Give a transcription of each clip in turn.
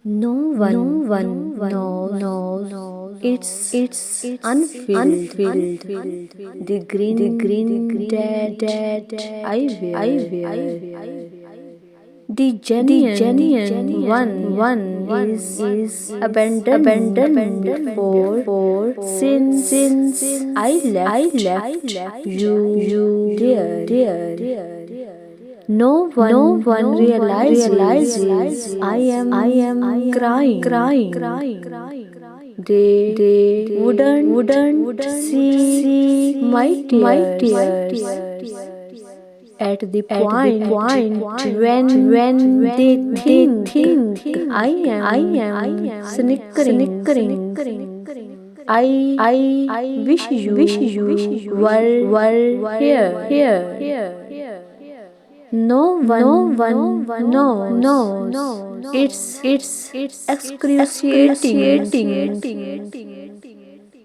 No one knows its unfilled the green that I wear. The genuine one is abandoned before since I left you there. No one realizes I am crying. They wouldn't see my tears at the point when they think I am snickering. I wish you were here. No one knows it's excruciating.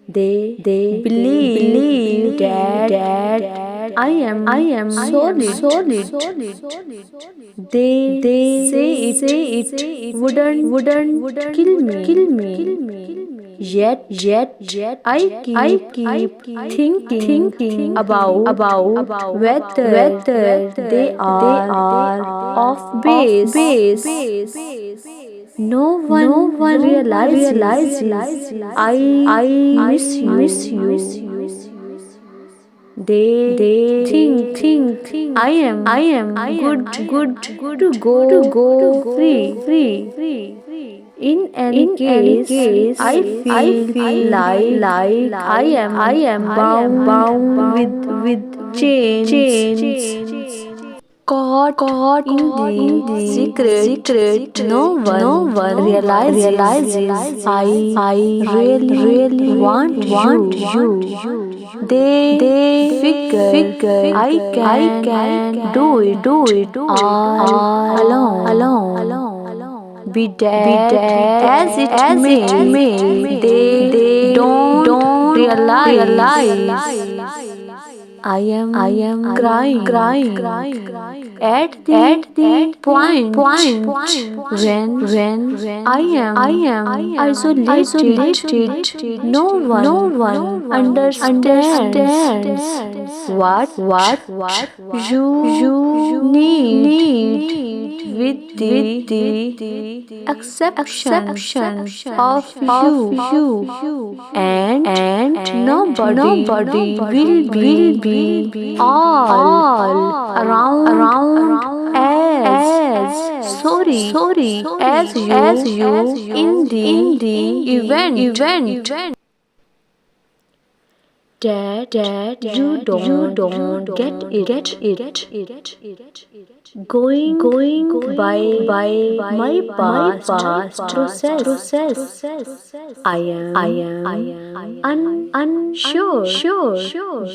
They believe that I am solid. They say it wouldn't kill me. Yet I keep thinking about whether they are off base. No one realizes I miss you. They think I am good to go free. In any case, I feel like I am bound with chains. Caught in the secret, no one realizes I really want you. They figure I can do it all alone. Be that as it may, they don't realize I am crying at the point when I am isolated. No one understands what you need with the exception of you, and nobody will be all around as sorry as you in the event that you don't get it. Going by my past process, I am unsure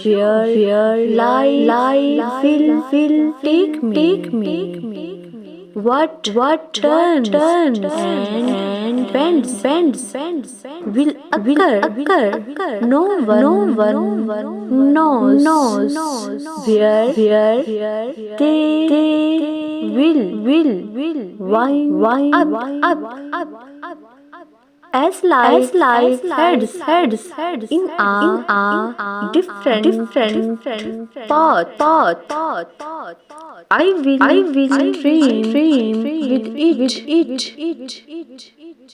where life will take me. What turns and bends will occur. No one knows where they will wind up. As life heads in a different path, I will stream with it.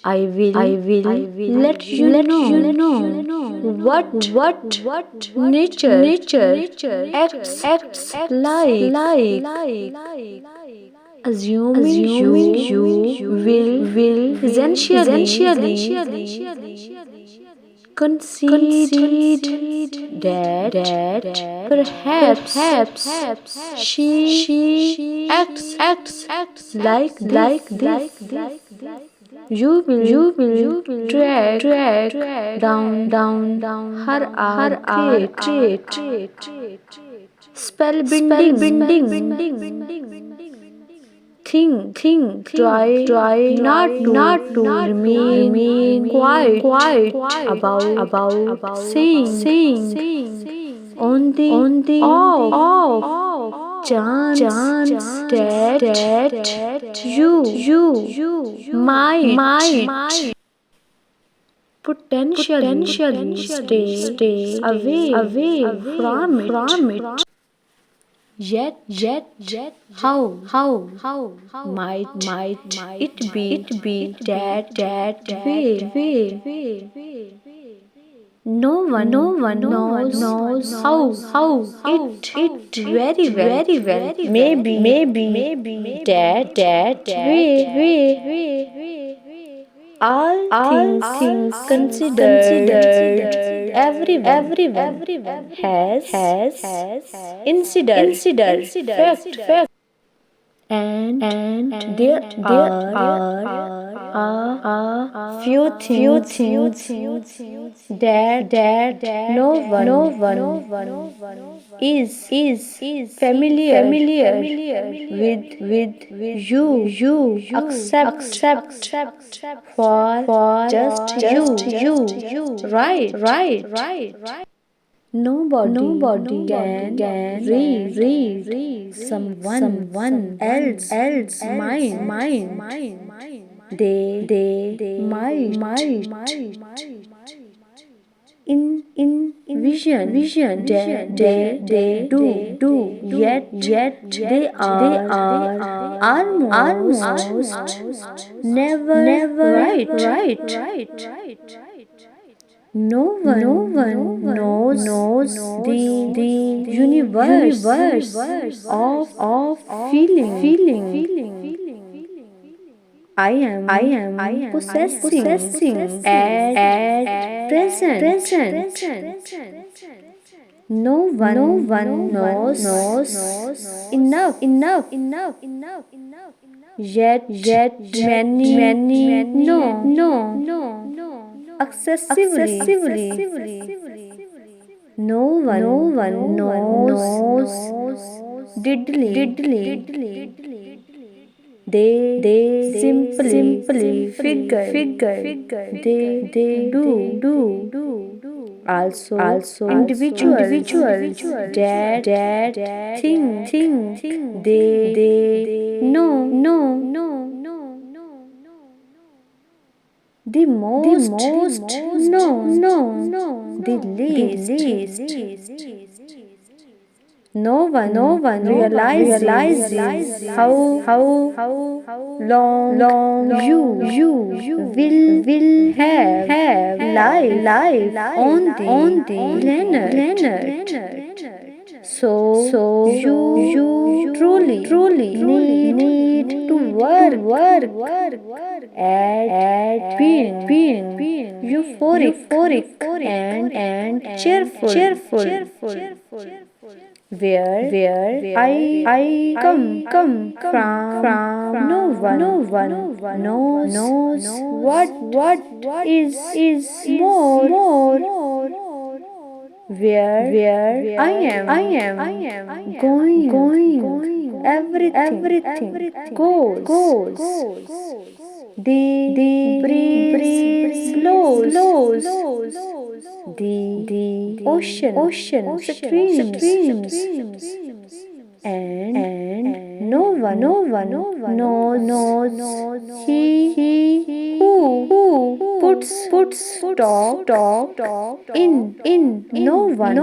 I will let you know what nature acts like. Assuming you will essentially concede that perhaps she acts like this. You will drag down her arc, spellbinding. Try not to remain quiet about saying on the off chance that you might potentially stay away from it. Yet, how might it be that way? No one knows how it very well. Maybe that way. All things considered, everyone has incident fact, and there are a few things that no one is familiar with you accept for just you, right. Nobody can read someone else mind. They might in vision that they do yet they are almost never right. No one knows the universe of feeling. I am possessing at present. No one knows enough. Yet many no excessively. No one knows diddly. They simply figure they do. Also individuals that think they know the most no the least. No one realizes how long you will have life on the planet. So you truly need to work at being euphoric and cheerful. Where I come from, no one knows what is more. Where I am going. Everything goes. The breeze blows. The ocean screams. And no one knows he who puts stock in. No one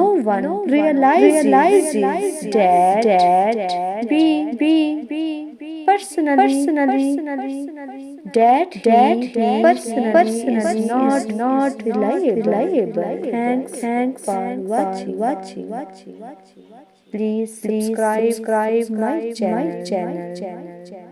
realizes that be personally that he personally is not reliable. Thanks for watching. Please subscribe my channel.